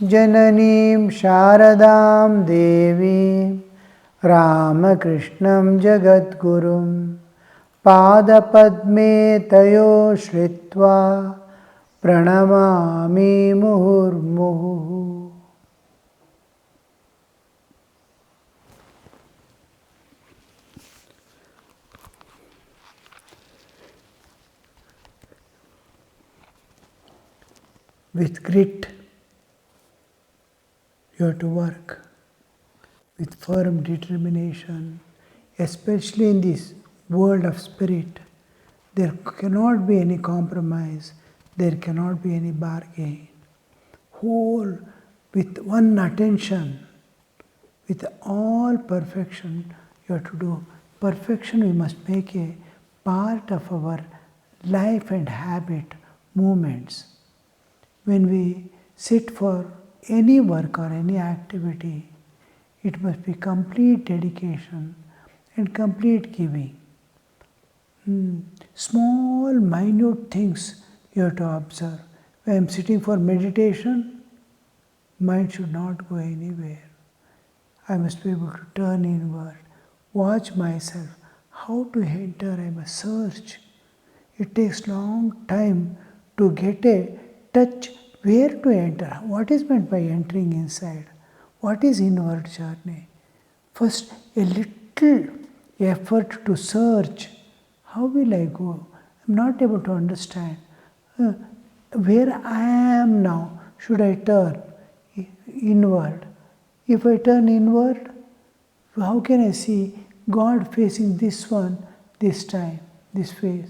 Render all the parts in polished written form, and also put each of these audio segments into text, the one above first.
Jananim Sharadam Devim Ramakrishnan Jagadgurum Padapadme Tayo Shritva Pranamami Muhurmuhu. With grit, you have to work. With firm determination, especially in this world of spirit, there cannot be any compromise, there cannot be any bargain. Whole, with one attention, with all perfection, you have to do. Perfection we must make a part of our life and habit, movements. When we sit for any work or any activity, it must be complete dedication and complete giving. Small, minute things you have to observe. When I am sitting for meditation, mind should not go anywhere. I must be able to turn inward, watch myself. How to enter, I must search. It takes long time to get a touch where to enter. What is meant by entering inside? What is inward journey? First, a little effort to search. How will I go? I am not able to understand. Where I am now, should I turn inward? If I turn inward, how can I see God facing this one, this time, this face?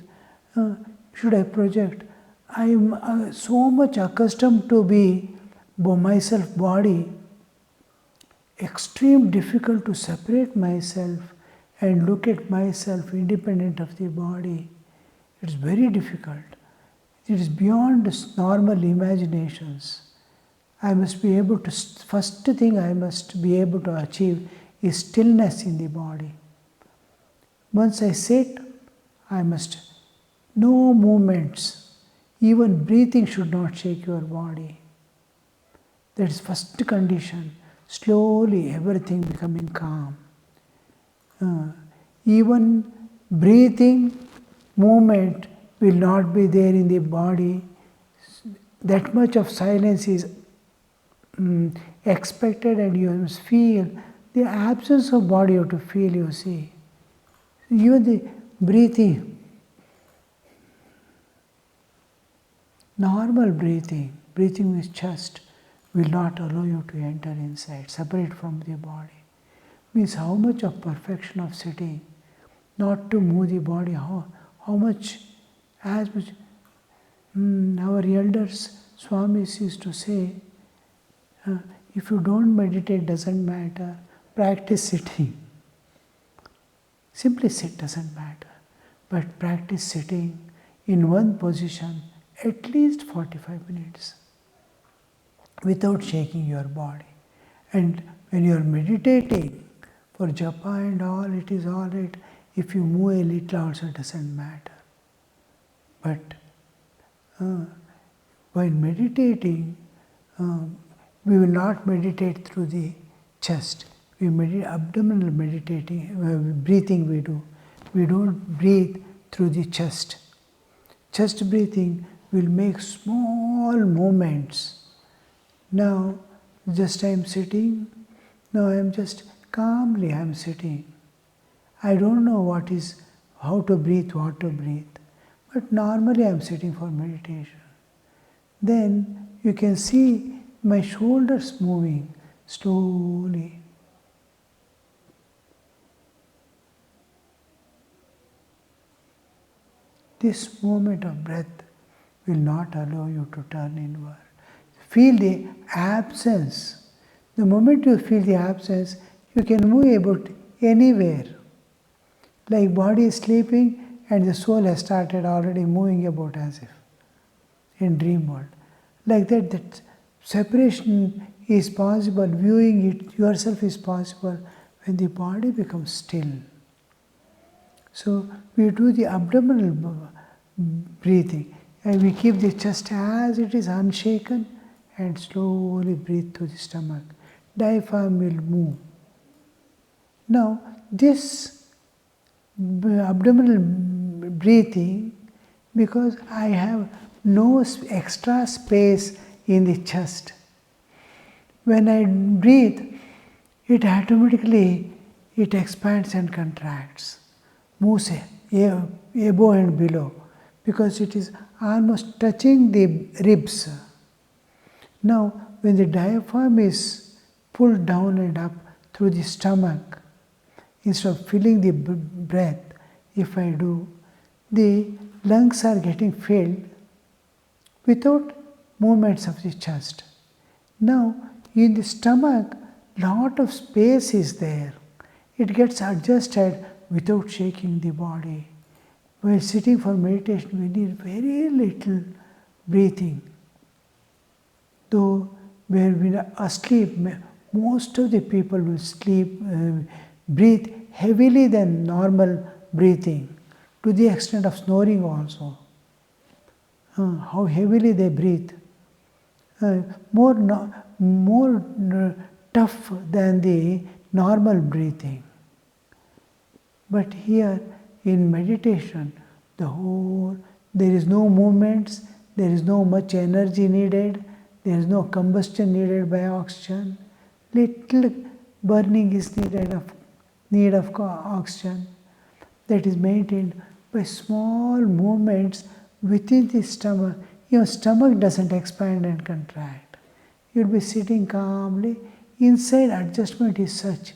Should I project? I am so much accustomed to be myself body, extreme difficult to separate myself and look at myself independent of the body. It's very difficult. It is beyond normal imaginations. I must be able to, first thing I must be able to achieve is stillness in the body. Once I sit, I must, no movements. Even breathing should not shake your body. That is first condition. Slowly everything becoming calm. Even breathing movement will not be there in the body. That much of silence is expected, and you must feel the absence of body. You have to feel, you see. Even the breathing, normal breathing with chest will not allow you to enter inside, separate from the body. Means how much of perfection of sitting, not to move the body, how much, as much. Our elders, Swamis used to say, if you don't meditate, doesn't matter, practice sitting. Simply sit, doesn't matter, but practice sitting in one position at least 45 minutes without shaking your body. And when you are meditating for japa and all, it is all right. If you move a little also, it doesn't matter. But while meditating, we will not meditate through the chest. We meditate abdominal meditating, breathing we do. We don't breathe through the chest. Chest breathing will make small movements. Now, just I am sitting. Now I am just calmly I am sitting. I don't know how to breathe, what to breathe. But normally I am sitting for meditation. Then you can see my shoulders moving slowly. This movement of breath will not allow you to turn inward. Feel the absence. The moment you feel the absence, you can move about anywhere. Like body is sleeping and the soul has started already moving about as if in dream world. Like that separation is possible, viewing it yourself is possible when the body becomes still. So we do the abdominal breathing and we keep the chest as it is unshaken and slowly breathe through the stomach. Diaphragm will move. Now, this abdominal breathing, because I have no extra space in the chest. When I breathe, it automatically expands and contracts, moves above and below, because it is almost touching the ribs. Now, when the diaphragm is pulled down and up through the stomach, instead of filling the breath, if I do, the lungs are getting filled without movements of the chest. Now, in the stomach, lot of space is there. It gets adjusted without shaking the body. While sitting for meditation, we need very little breathing. Though where we are asleep, most of the people will breathe heavily than normal breathing, to the extent of snoring also. How heavily they breathe. More tough than the normal breathing. But here in meditation, there is no movements, there is no much energy needed, there is no combustion needed by oxygen. Little burning is need of oxygen. That is maintained by small movements within the stomach. Your stomach doesn't expand and contract. You'll be sitting calmly. Inside adjustment is such.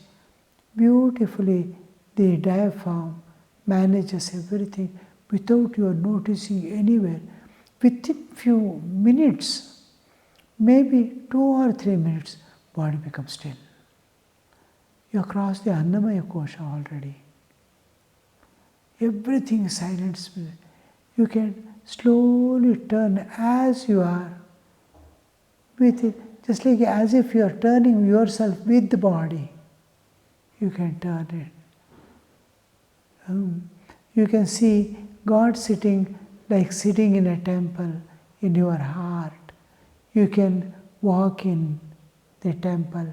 Beautifully, the diaphragm manages everything without your noticing anywhere. Within few minutes, maybe 2 or 3 minutes, body becomes still. You have crossed the Annamaya Kosha already. Everything is silent. You can slowly turn as you are with it, just like as if you are turning yourself with the body. You can turn it. You can see God sitting like sitting in a temple in your heart. You can walk in the temple,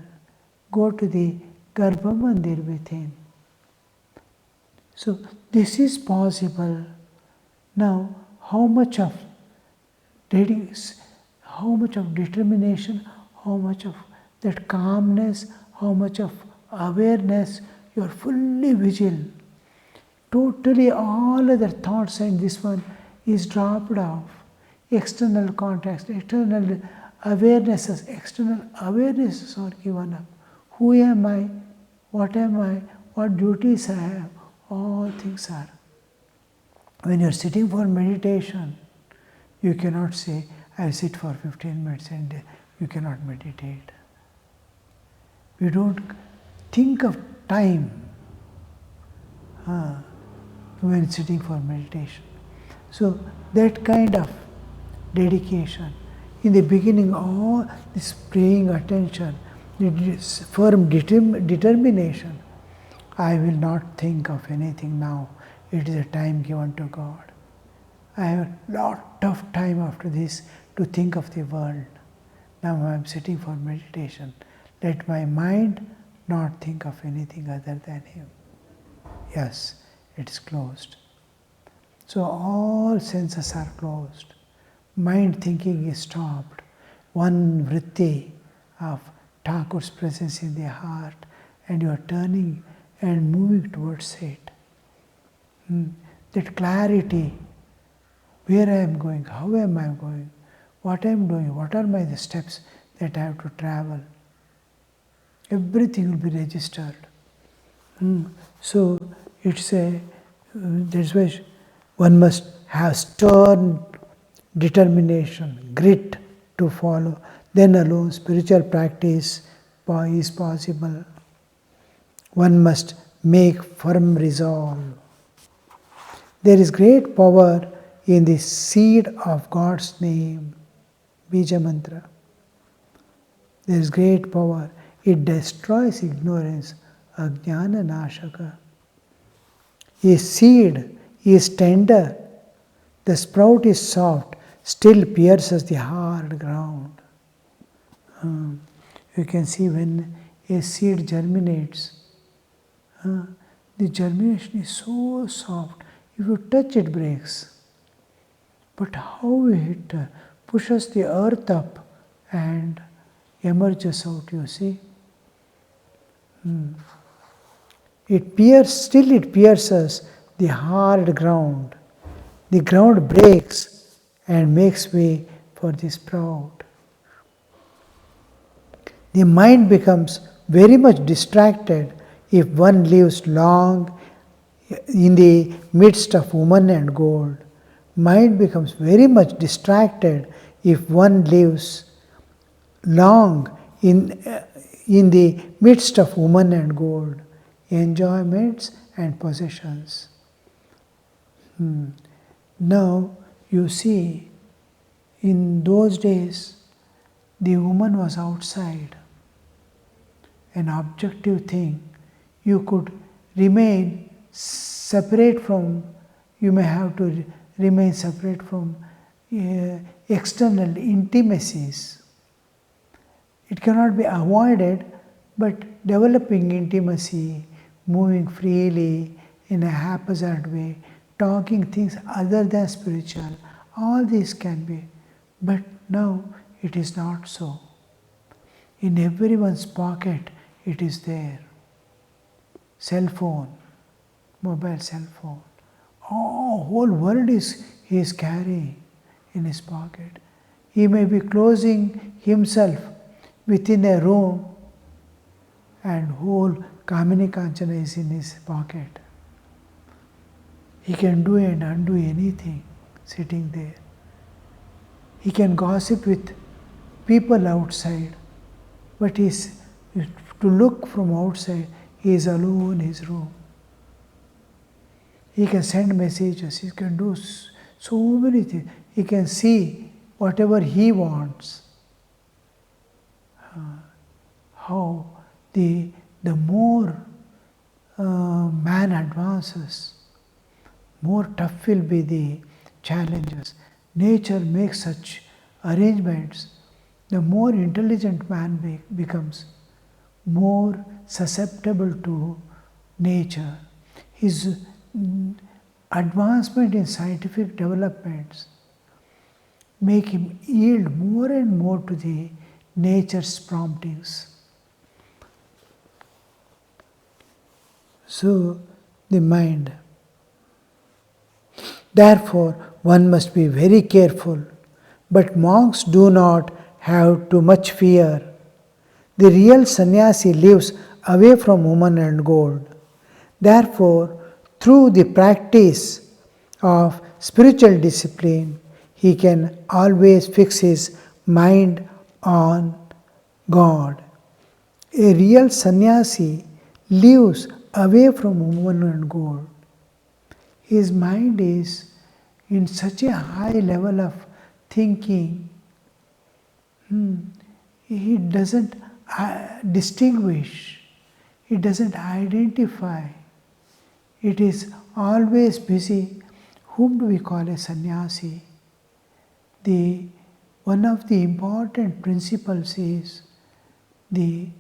go to the Garbha Mandir within. So this is possible. Now, how much of determination, how much of that calmness, how much of awareness, you are fully vigilant. Totally all other thoughts and this one is dropped off. External context, external awarenesses are given up. Who am I? What duties I have? All things are. When you are sitting for meditation, you cannot say, I sit for 15 minutes and you cannot meditate. We don't think of time when sitting for meditation. So that kind of dedication, in the beginning, all this praying attention, this firm determination, I will not think of anything now. It is a time given to God. I have a lot of time after this to think of the world. Now I am sitting for meditation. Let my mind not think of anything other than Him. Yes, it is closed. So all senses are closed. Mind thinking is stopped. One vritti of Thakur's presence in the heart, and you are turning and moving towards it. That clarity, where I am going, how am I going, what I am doing, what are the steps that I have to travel. Everything will be registered. So it's that's why one must have stern determination, grit to follow. Then alone spiritual practice is possible. One must make firm resolve. There is great power in the seed of God's name, Bija Mantra. There is great power. It destroys ignorance, Ajnana Nashaka. A seed is tender, the sprout is soft, still pierces the hard ground. You can see when a seed germinates, the germination is so soft. If you touch it, breaks. But how it pushes the earth up and emerges out, you see. It pierces the hard ground. The ground breaks and makes way for the sprout. The mind becomes very much distracted if one lives long in the midst of woman and gold. Mind becomes very much distracted if one lives long in the midst of woman and gold, enjoyments and possessions. Now you see, in those days, the woman was outside, an objective thing. You could remain separate from, you may have to remain separate from external intimacies. It cannot be avoided, but developing intimacy, moving freely in a haphazard way, talking things other than spiritual, all these can be. But now it is not so. In everyone's pocket it is there. Cell phone, mobile cell phone. Oh, whole world he is carrying in his pocket. He may be closing himself within a room and whole Kamini Kanchana is in his pocket. He can do and undo anything sitting there. He can gossip with people outside, but to look from outside, he is alone in his room. He can send messages, he can do so many things. He can see whatever he wants. How the more man advances, more tough will be the challenges. Nature makes such arrangements. The more intelligent man becomes, more susceptible to nature. His advancement in scientific developments make him yield more and more to the nature's promptings. So, the mind. Therefore, one must be very careful. But monks do not have too much fear. The real sannyasi lives away from woman and gold. Therefore, through the practice of spiritual discipline, he can always fix his mind on God. A real sannyasi lives away from woman and gold. His mind is in such a high level of thinking, he doesn't distinguish, he doesn't identify. It is always busy. Whom do we call a sannyasi? One of the important principles is today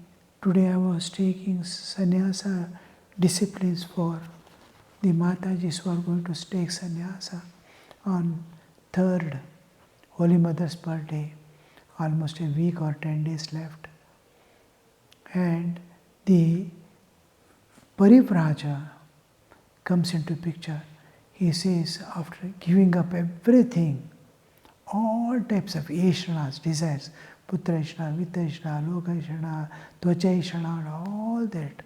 I was taking sannyasa disciplines for the Matajis who are going to take sannyasa on 3rd Holy Mother's birthday, almost a week or 10 days left. And the Parivraja comes into picture. He says, after giving up everything, all types of yeshnas, desires, putra yeshna, vitta yeshna, loka yeshna, tvacha yeshna, all that,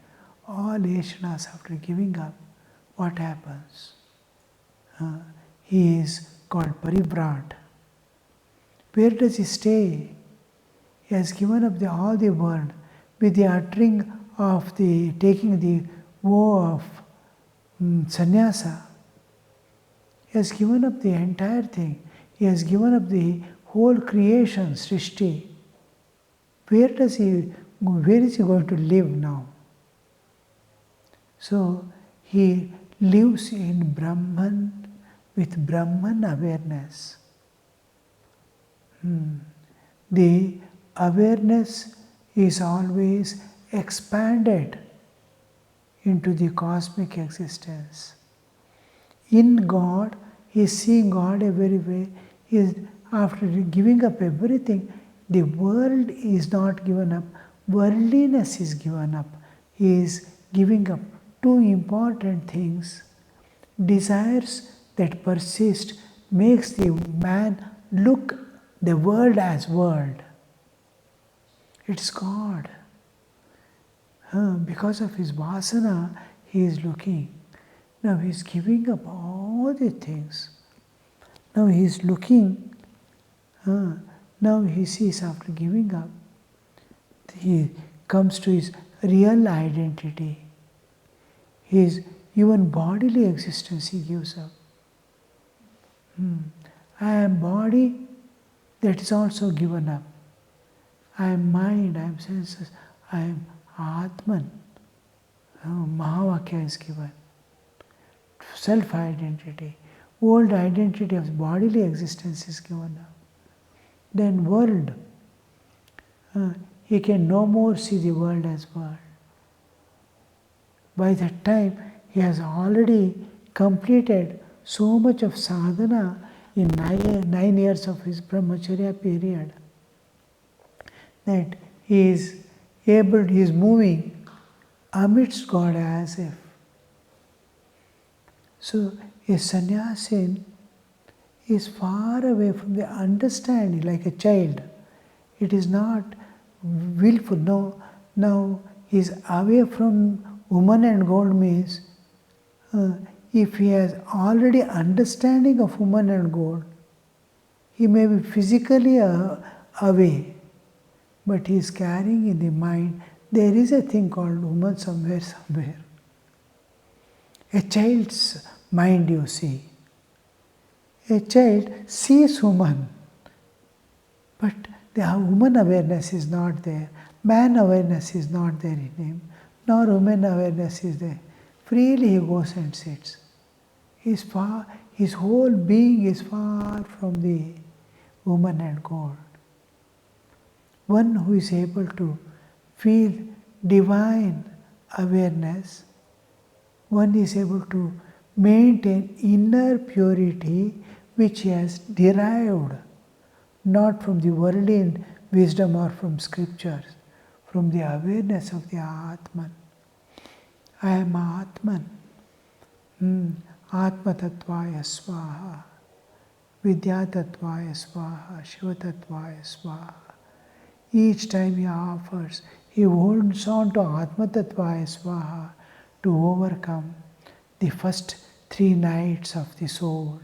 all yeshnas after giving up, what happens? He is called Parivrat. Where does he stay? He has given up all the world with the uttering of taking the vow of sannyasa. He has given up the entire thing. He has given up the whole creation, Srishti. Where is he going to live now? So he lives in Brahman with Brahman awareness. The awareness is always expanded into the cosmic existence. In God, he is seeing God everywhere. After giving up everything, the world is not given up, worldliness is given up. He is giving up two important things. Desires that persist makes the man look the world as world. It's God. Because of his vasana, he is looking. Now he is giving up all the things. Now he is looking. Now he sees after giving up, he comes to his real identity. His even bodily existence he gives up. I am body, that is also given up. I am mind, I am senses, I am Atman. Mahavakya is given. Self-identity. Old identity of bodily existence is given up. Then world. He can no more see the world as world. By that time, he has already completed so much of sadhana in 9 years of his brahmacharya period, that he is moving amidst God as if. So a sannyasin is far away from the understanding, like a child. It is not willful. No, now he is away from woman and gold means if he has already understanding of woman and gold, he may be physically away, but he is carrying in the mind, there is a thing called woman somewhere. A child's mind, you see. A child sees woman, but the woman awareness is not there. Man awareness is not there in him, nor woman awareness is there. Freely he goes and sits. His whole being is far from the woman and God. One who is able to feel divine awareness, one is able to maintain inner purity which he has derived not from the worldly wisdom or from scriptures, from the awareness of the Atman. I am Atman. Atma Tattvaya Swaha, Vidya Tattvaya Swaha, Shiva Tattvaya Swaha. Each time he offers, he holds on to Atma Tattvaya Swaha to overcome the first 3 nights of the soul.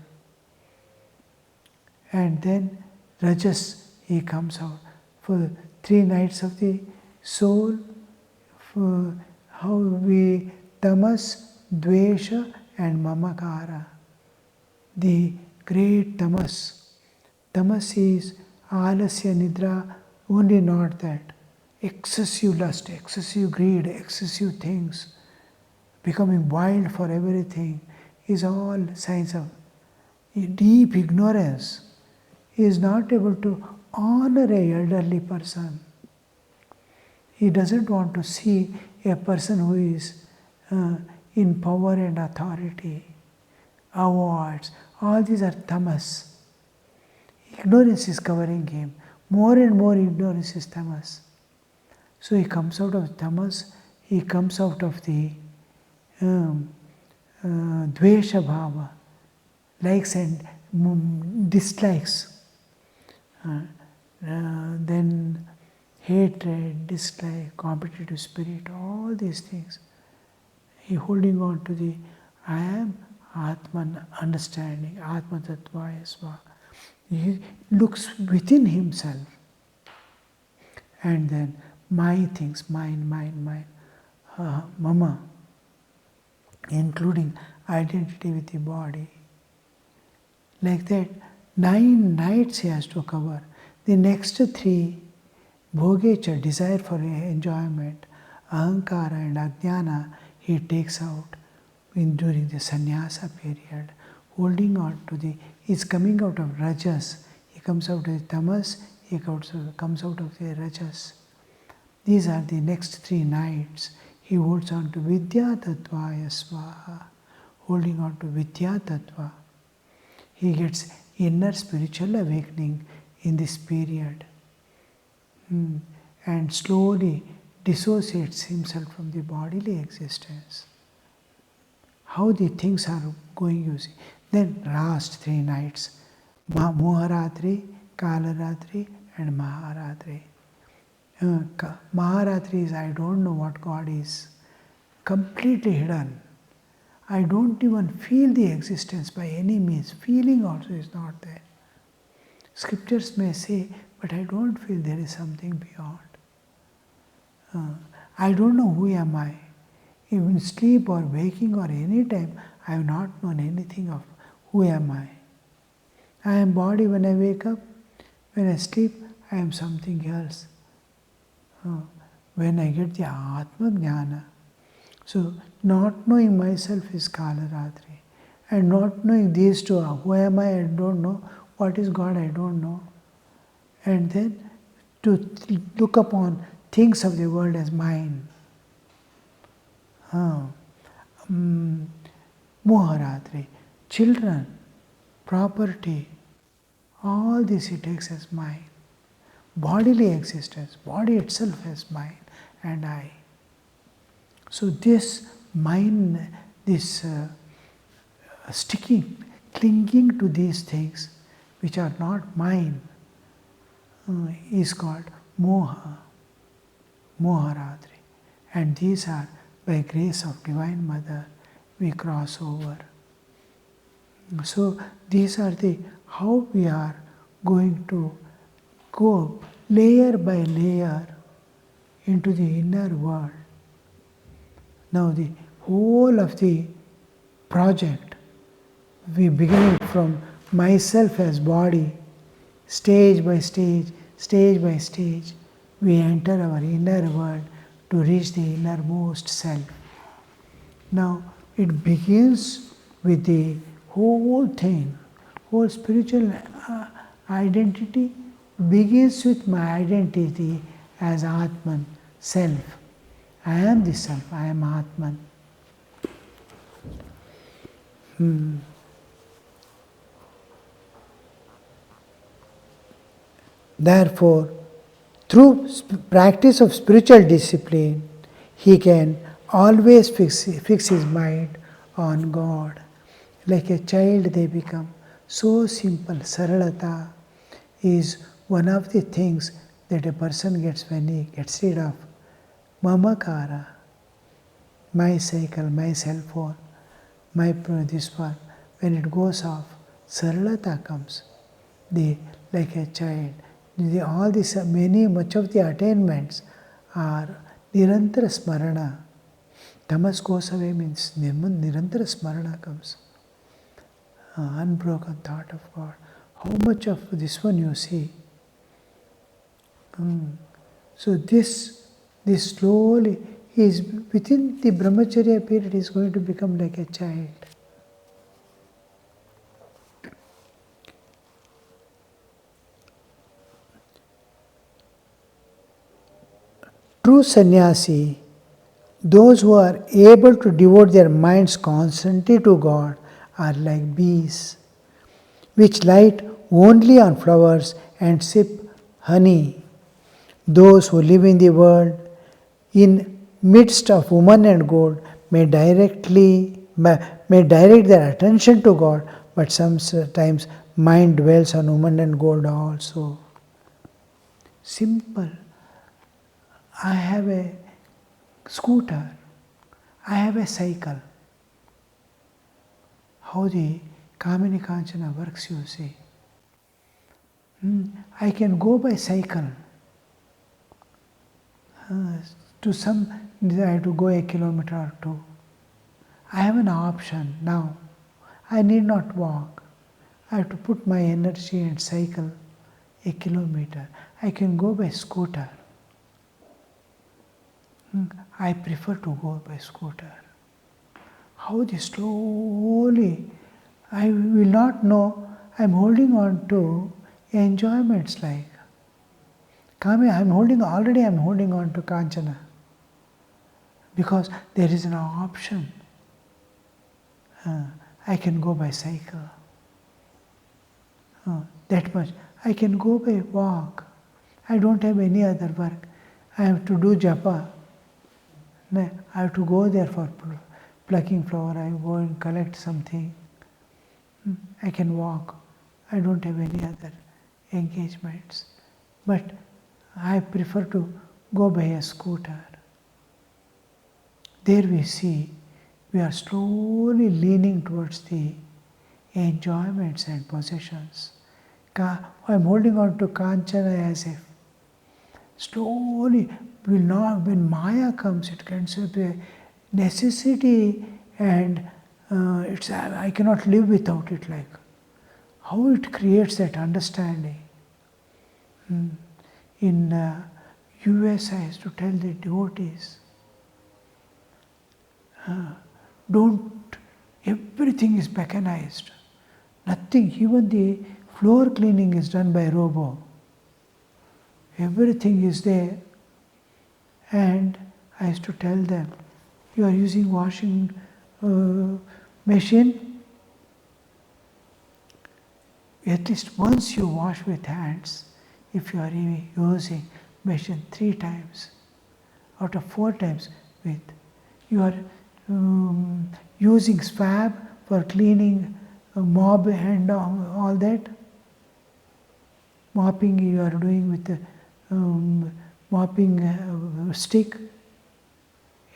And then Rajas, he comes out. For 3 nights of the soul, for how we tamas, dvesha and mamakara. The great tamas. Tamas is alasya nidra, only not that. Excessive lust, excessive greed, excessive things, becoming wild for everything, is all signs of deep ignorance. He is not able to honor an elderly person. He doesn't want to see a person who is in power and authority, awards. All these are tamas. Ignorance is covering him. More and more ignorance is tamas. So he comes out of tamas, he comes out of the dvesha bhava, likes and dislikes. Then hatred, dislike, competitive spirit, all these things. He holding on to the I am Atman understanding, Atma Tattvaya Swaha. He looks within himself. And then my things, mine, mama, including identity with the body. Like that, 9 nights he has to cover. The next 3, bhogecha, desire for enjoyment, ahankara and ajnana, he takes out during the sannyasa period, holding on to he's coming out of rajas, he comes out of the tamas, comes out of the rajas. These are the next 3 nights. He holds on to Vidya Tattvaya Swaha, holding on to Vidya Tattva. He gets inner spiritual awakening in this period and slowly dissociates himself from the bodily existence. How the things are going, you see. Then last 3 nights, Moharatri, Kalaratri and Maharatri. Maharatri is, I don't know what God is, completely hidden. I don't even feel the existence by any means. Feeling also is not there. Scriptures may say, but I don't feel there is something beyond. I don't know who am I. Even sleep or waking or any time, I have not known anything of who am I. I am body when I wake up. When I sleep, I am something else. When I get the Atma Jnana. So, not knowing myself is Kalaratri. And not knowing these two, who am I don't know. What is God, I don't know. And then to look upon things of the world as mine. Moharatri, children, property, all this he takes as mine. Bodily existence, body itself as mine and I. So this mine, this sticking, clinging to these things which are not mine is called Moha, Moharatri. And these are, by grace of Divine Mother, we cross over. So these are the how we are going to go layer by layer into the inner world. Now the whole of the project, we begin from myself as body, stage by stage, we enter our inner world to reach the innermost self. Now it begins with the whole thing, whole spiritual identity begins with my identity as Atman, self. I am the self, I am Atman. Therefore, through practice of spiritual discipline, he can always fix his mind on God. Like a child they become so simple. Saralata is one of the things that a person gets when he gets rid of mamakara, my cycle, my cell phone, my this one. When it goes off, saralata comes. Like a child, all this much of the attainments are nirantara smarana. Tamas goes away means nirantara smarana comes. Unbroken thought of God. How much of this one you see? So this slowly, is within the brahmacharya period is going to become like a child. True sannyasi, those who are able to devote their minds constantly to God, are like bees, which light only on flowers and sip honey. Those who live in the world in midst of woman and gold may direct their attention to God, but sometimes mind dwells on woman and gold also. Simple. I have a scooter. I have a cycle. How the Kamini Kanchana works, you see. I can go by cycle. To some, I have to go a kilometer or two. I have an option now. I need not walk. I have to put my energy and cycle a kilometer. I can go by scooter. I prefer to go by scooter. How this slowly, I will not know, I am holding on to enjoyments like Kami, I'm holding on to Kanchana. Because there is an option. I can go by cycle. That much. I can go by walk. I don't have any other work. I have to do japa. I have to go there for plucking flower. I go and collect something. I can walk. I don't have any other engagements. But I prefer to go by a scooter. There we see we are slowly leaning towards the enjoyments and possessions. I'm holding on to Kanchana as if slowly when Maya comes, it can be a necessity and I cannot live without it. Like how it creates that understanding. In US, I used to tell the devotees, everything is mechanized. Nothing, even the floor cleaning is done by robo. Everything is there. And I used to tell them, you are using washing machine. At least once you wash with hands, if you are using machine 3 times, out of 4 times you are using swab for cleaning mob and all that. Mopping you are doing with the mopping stick.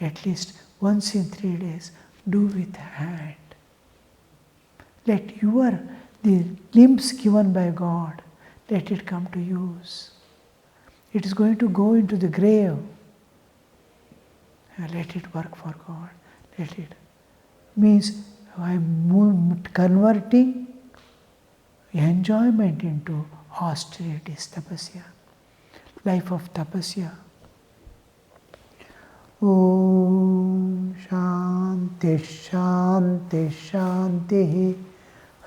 At least once in 3 days, do with hand. Let the limbs given by God, let it come to use. It is going to go into the grave. Let it work for God. Let it. Means I am converting enjoyment into austerities, tapasya. Life of tapasya. Om Shanti Shanti Shanti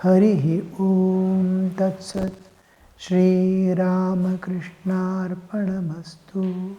Harihi Om Tat Sat Shri Ramakrishna Arpanamastu.